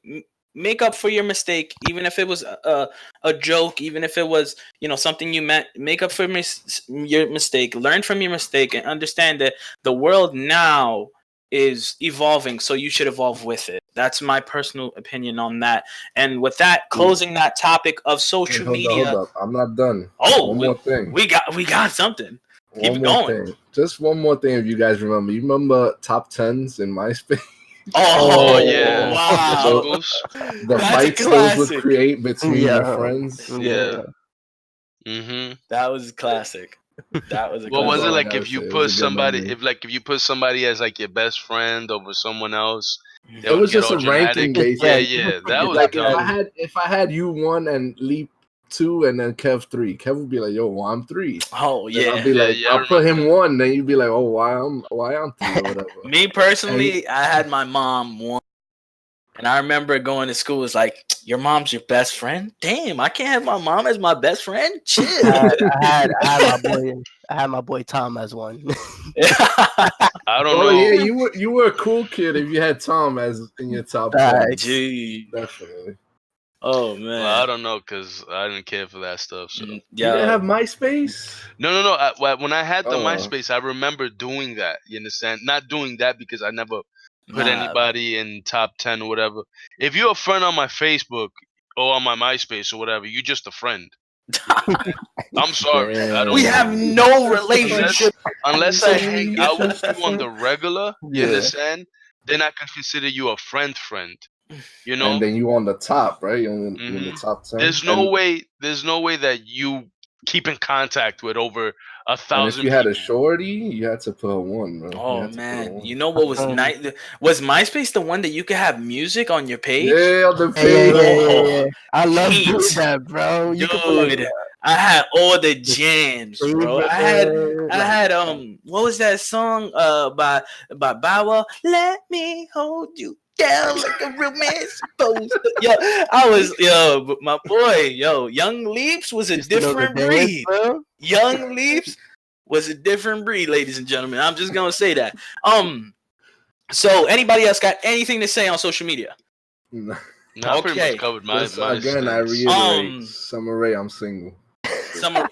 make up for your mistake, even if it was a joke, even if it was something you meant. Make up for your mistake, learn from your mistake, and understand that the world now is evolving, so you should evolve with it. That's my personal opinion on that. And with that, closing that topic of Wait, social hold media. up. I'm not done. Oh, One more thing. we got something. Keep One it more going. thing. Just one more thing. If you guys remember, you remember top tens in MySpace. Oh Oh, yeah, the wow. uncles. The That's a fights those would classic. create between your Yeah. friends. Yeah. Mm-hmm. That was classic. That was a What That's was it all I classic. like gotta if say. you It was put a good somebody memory. if you put somebody as like your best friend over someone else, they It would was get just all a ranking dramatic. based. Yeah, Yeah, you yeah, just that take it was that Like if I dumb. casual. had you 1 and Leap 2 and then Kev 3, Kev would be like, "Yo, well, I'm 3." Oh Then I'll yeah. be Yeah, like, yeah, I I'll put remember him that. 1. Then you'd be like, "Oh, why I'm 3 or whatever." Me And personally, I had my mom one, and I remember going to school. It's like, your mom's your best friend. Damn, I can't have my mom as my best friend. Chill. I had my boy Tom as one. I don't well, yeah, know. you were a cool kid if you had Tom as in your top 10. Facts. Gee. Definitely. Oh Well, I man. don't know because I didn't care for that stuff. So You didn't have Yo. MySpace? no. When I had the Oh, MySpace, I remember doing that. You understand? Not doing that because I never put Nah. anybody in top 10 or whatever. If you're a friend on my Facebook or on my MySpace or whatever, you're just a friend. I'm sorry. I We don't have damn. no unless relationship. unless So I you hang you out with just a you on friend? the regular, you Yeah. understand? Then I can consider you a friend. You And know? then you on the top, right? You in the hmm top 10. There's no And way. There's no way that you keep in contact with over a and if thousand you had a people. shorty, you had to put a 1, bro. You Oh had to put a man, 1. you know what was Um, nice? Was MySpace the one that you could have music on your page? Yeah, on the Oh, yeah. I love doing heat, that, bro. You could put like dude. I had all the the jams, bro. I had, favorite, I like had, what was that song? By Bow. Let me hold you down like a real man supposed to. Yo, but my boy, Young Leaps was a used to know the different dance, breed. bro. Young Leaps was a different breed, ladies and gentlemen. I'm just gonna say that. So anybody else got anything to say on social media? Nah. No, I pretty much Okay. covered my Just again, I stance. reiterate, Summer Rae, I'm single.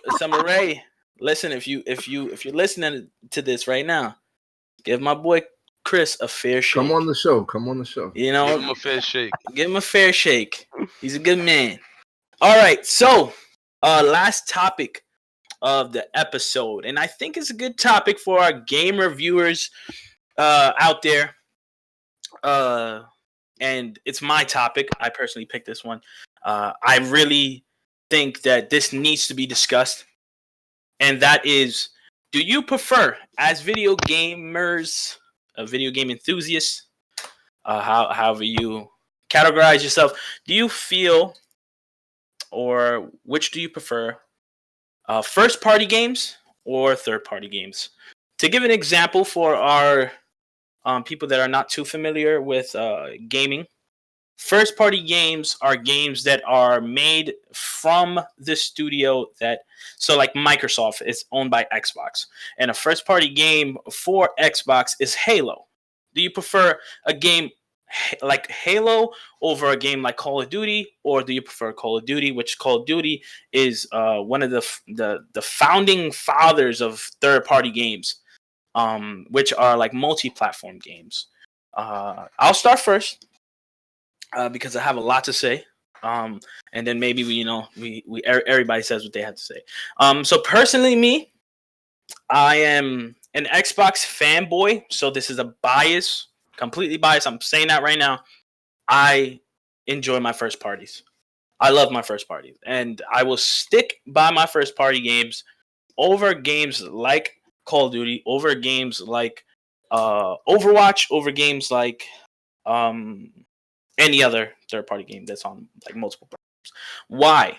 Summer Rae, listen, if you're listening to this right now, give my boy Chris a fair Come on shake. the show. Come on the show. You Give know, him a fair shake. give him a fair shake. He's a good man. All right, so last topic of the episode, and I think it's a good topic for our game reviewers out there. And it's my topic. I personally picked this one. I really think that this needs to be discussed, and that is: do you prefer, as video gamers, video game enthusiasts, however you categorize yourself, do you feel, or which do you prefer, first party games or third party games? To give an example for our people that are not too familiar with gaming, first party games are games that are made from the studio that, so like Microsoft is owned by Xbox, and a first party game for Xbox is Halo. Do you prefer a game like Halo over a game like Call of Duty, or do you prefer Call of Duty, which Call of Duty is one of the founding fathers of third party games, which are like multi-platform games? I'll start first because I have a lot to say. And then maybe everybody says what they have to say. So personally, me, I am an Xbox fanboy. So this is a bias, completely biased. I'm saying that right now. I enjoy my first parties. I love my first parties, and I will stick by my first party games over games like Call of Duty, over games like Overwatch, over games like um, any other third party game that's on like multiple platforms. Why?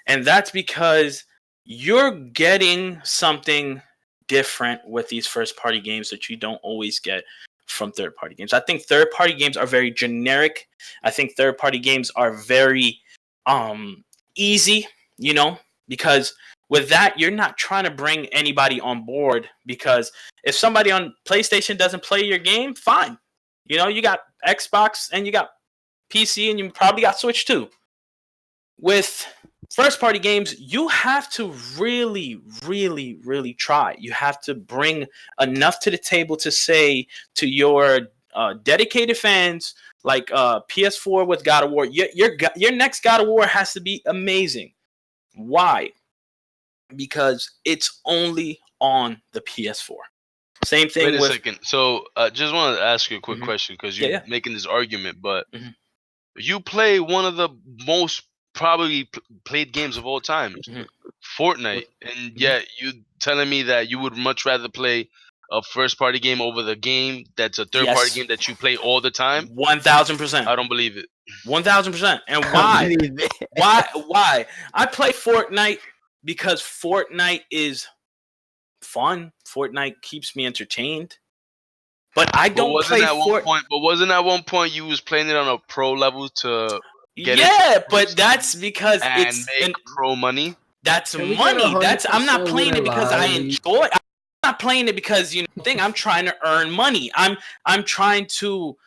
And that's because you're getting something different with these first party games that you don't always get from third-party games. I think third-party games are very generic. I think third-party games are very easy, because with that, you're not trying to bring anybody on board, because if somebody on PlayStation doesn't play your game, fine. You got Xbox and you got PC and you probably got Switch too. With first-party games, you have to really, really, really try. You have to bring enough to the table to say to your dedicated fans, like PS4 with God of War, your next God of War has to be amazing. Why? Because it's only on the PS4. Same thing. Wait a second. So, just wanted to ask you a quick question, because you're Yeah. making this argument, but you play one of the most probably played games of all time, Fortnite, and yet you telling me that you would much rather play a first-party game over the game that's a third-party game that you play all the time? 1,000%. I don't believe it. 1,000%. And why? Why? I play Fortnite because Fortnite is fun. Fortnite keeps me entertained. But I don't play Fortnite. But wasn't at one point you was playing it on a pro level to get but that's because and make pro money? That's money. I'm not playing it because I enjoy it. I'm not playing it because I'm trying to earn money. I'm trying to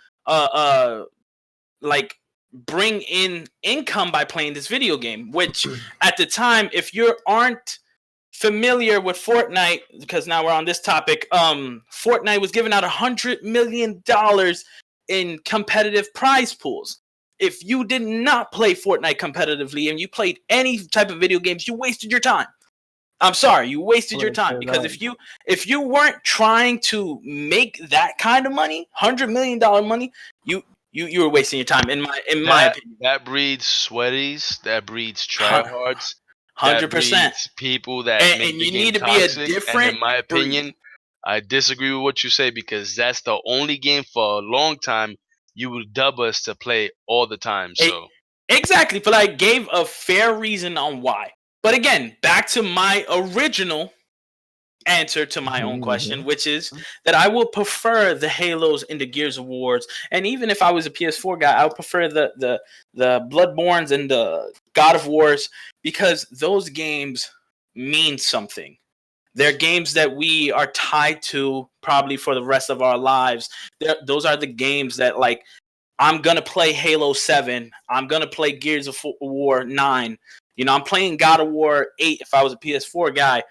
like bring in income by playing this video game, which at the time, if you aren't familiar with Fortnite, because now we're on this topic, Fortnite was giving out $100 million in competitive prize pools. If you did not play Fortnite competitively and you played any type of video games, you wasted your time. I'm sorry, you wasted your time, because if you weren't trying to make that kind of money, $100 million money, you were wasting your time. In my opinion, that breeds sweaties, that breeds tryhards, 100%. People that make the game toxic. And in my opinion, I disagree with what you say, because that's the only game for a long time you would dub us to play all the time. So exactly, but I gave a fair reason on why. But again, back to my original answer to my own question, which is that I will prefer the Halos and the Gears of Wars, and even if I was a PS4 guy, I would prefer the Bloodborns and the God of Wars, because those games mean something. They're games that we are tied to probably for the rest of our lives. Those are the games that, like, I'm gonna play Halo 7. I'm gonna play Gears of War 9. I'm playing God of War 8 if I was a PS4 guy.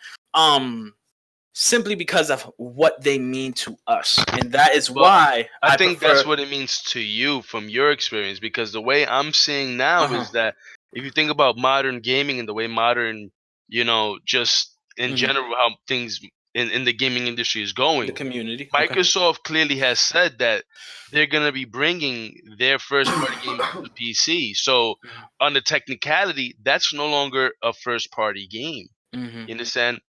Simply because of what they mean to us. And that is why I think that's what it means to you from your experience, because the way I'm seeing now is that if you think about modern gaming and the way modern, just in general, how things in the gaming industry is going, the community, Microsoft clearly has said that they're going to be bringing their first-party game to the PC. So on the technicality, that's no longer a first-party game. You understand?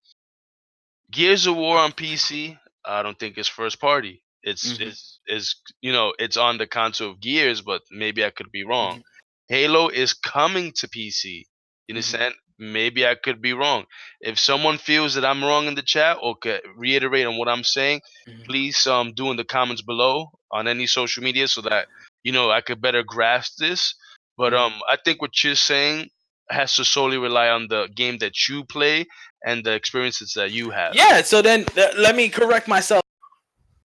Gears of War on PC, I don't think it's first party. It's it's on the console of Gears, but maybe I could be wrong. Halo is coming to PC. You understand? Maybe I could be wrong. If someone feels that I'm wrong in the chat or could reiterate on what I'm saying, please do in the comments below on any social media, so that I could better grasp this. But I think what you're saying has to solely rely on the game that you play and the experiences that you have. Yeah, so then let me correct myself.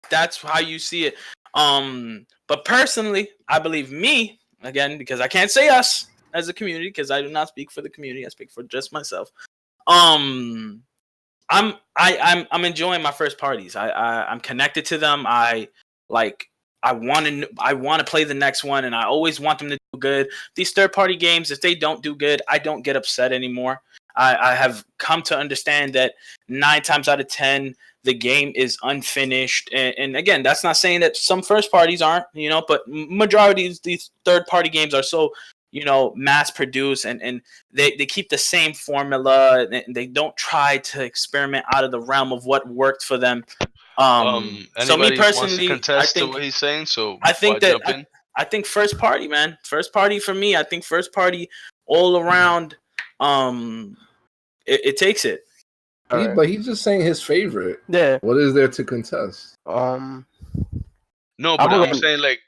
That's how you see it. But personally, I believe me, again, because I can't say us as a community, because I do not speak for the community. I speak for just myself. I'm enjoying my first parties. I'm connected to them. I want to play the next one, and I always want them to do good. These third-party games, if they don't do good, I don't get upset anymore. I have come to understand that 9 times out of 10, the game is unfinished. And again, that's not saying that some first parties aren't, but majority of these third-party games are so, mass-produced, and they keep the same formula, and they don't try to experiment out of the realm of what worked for them. So me personally, I think what he's saying. So I think that I think first party, man. First party for me. I think first party all around. It takes it. But he's just saying his favorite. Yeah. What is there to contest? No, I but I'm wouldn't. saying like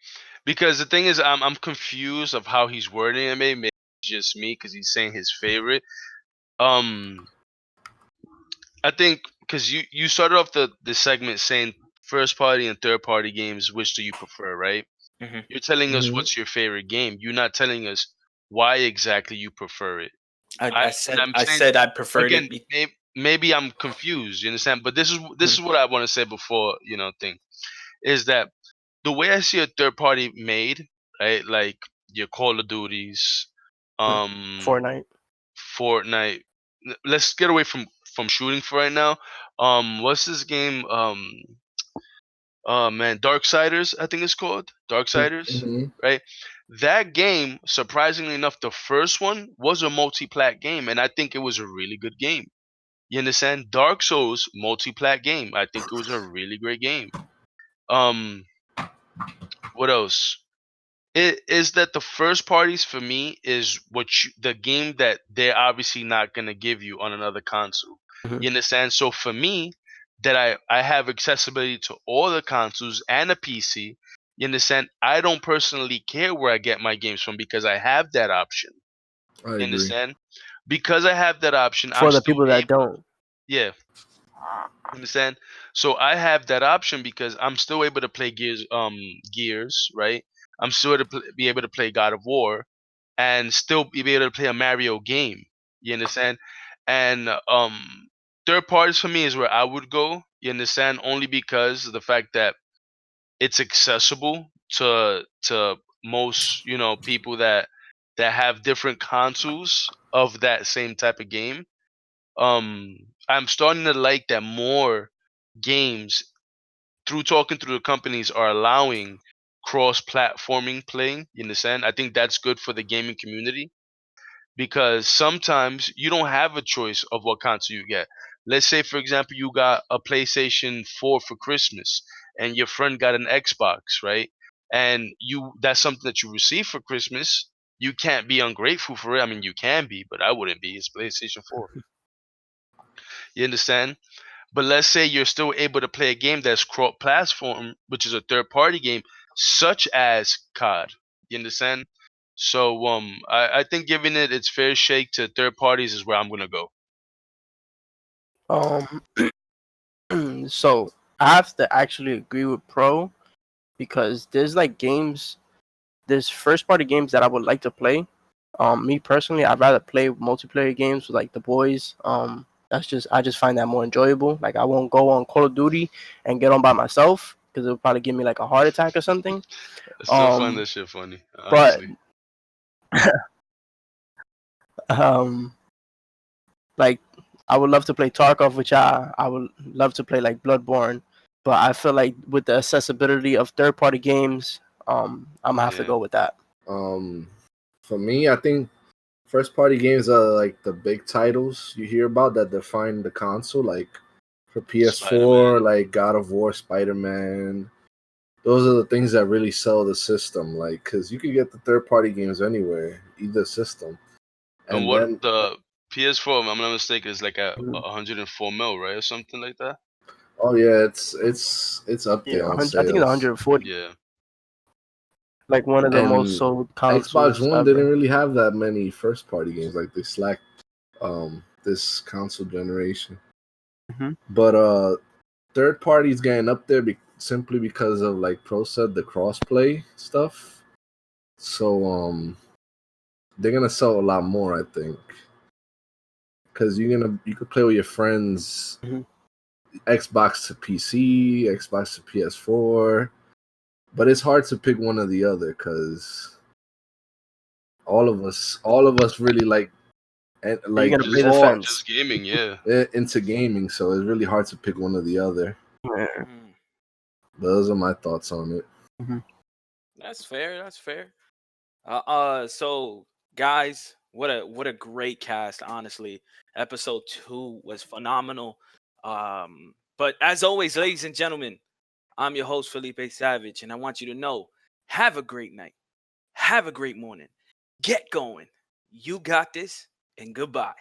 because the thing is, I'm confused of how he's wording it. Maybe it's just me because he's saying his favorite. Um, I think because you started off the segment saying first party and third party games. Which do you prefer, right? Hmm. You're telling us Mhm. what's your favorite game. You're not telling us why exactly you prefer it. I And said I'm I saying said I preferred again, it. maybe I'm confused. You understand? But this Mhm. is what I want to say before thing is that the way I see a third party made, right? Like your Call of Duties, um, Fortnite. Fortnite. Let's get away from shooting for right now. What's this game? Oh man, Darksiders, I think it's called Darksiders, Mhm. right? That game, surprisingly enough, the first one was a multi-plat game, and I think it was a really good game. You understand? Dark Souls multi-plat game. I think it was a really great game. Um, what else? It is that the first parties for me is the game that they're obviously not gonna give you on another console. Mhm. You understand? So for me, that I have accessibility to all the consoles and a PC. You understand? I don't personally care where I get my games from because I have that option. I You agree. understand? Because I have that option, I'm For the still people that able. don't. Yeah, understand? So I have that option because I'm still able to play Gears, right? I'm still able to be able to play God of War and still be able to play a Mario game. You understand? And third parties for me is where I would go. You understand? Only because of the fact that it's accessible to most people that have different consoles of that same type of game. I'm starting to like that more games through talking through the companies are allowing cross-platforming play. You understand? I think that's good for the gaming community because sometimes you don't have a choice of what console you get. Let's say, for example, you got a PlayStation 4 for Christmas and your friend got an Xbox, right? And that's something that you receive for Christmas. You can't be ungrateful for it. I mean, you can be, but I wouldn't be. It's PlayStation 4. You understand? But let's say you're still able to play a game that's cross-platform, which is a third-party game, such as COD. You understand? So I think giving it its fair shake to third parties is where I'm gonna go. Um, so I have to actually agree with Pro because there's like games, there's first party games that I would like to play. Me personally, I'd rather play multiplayer games with like the boys. I just find that more enjoyable. Like I won't go on Call of Duty and get on by myself because it'll probably give me like a heart attack or something. I still find Um, that shit funny, but honestly. um, like I would love to play Tarkov, which I would love to play like Bloodborne. But I feel like with the accessibility of third party games, I'm gonna have to Yeah. go with that. Um, for me, I think first party games are like the big titles you hear about that define the console. Like for PS4, Spider-Man. like God of War, Spider Man. Those are the things that really sell the system. Like, because you could get the third party games anywhere, either system. And And what then, the PS4, if I'm not mistaken, is like a Mhm. 104 mil, right, or something like that. oh yeah, it's up Yeah, there on 100, I think it's sales. 140. Yeah. Like one of the most And sold Xbox consoles One didn't ever. really have that many first party games. Like they slacked this console generation. Hmm. But third parties getting up there simply because of like Pro said the crossplay stuff. So they're gonna sell a lot more, I think, because you could play with your friends, Hmm. Xbox to PC, Xbox to PS4, but it's hard to pick one or the other because all of us really You're like gonna play Just the all fence. just gaming, yeah. into gaming, so it's really hard to pick one or the other. Yeah. Mm, But those are my thoughts on it. Hmm. that's fair. That's fair. So guys, what a great cast. Honestly, episode 2 was phenomenal. But as always, ladies and gentlemen, I'm your host Felipe Savage, and I want you to know: have a great night, have a great morning, get going. You got this, and goodbye.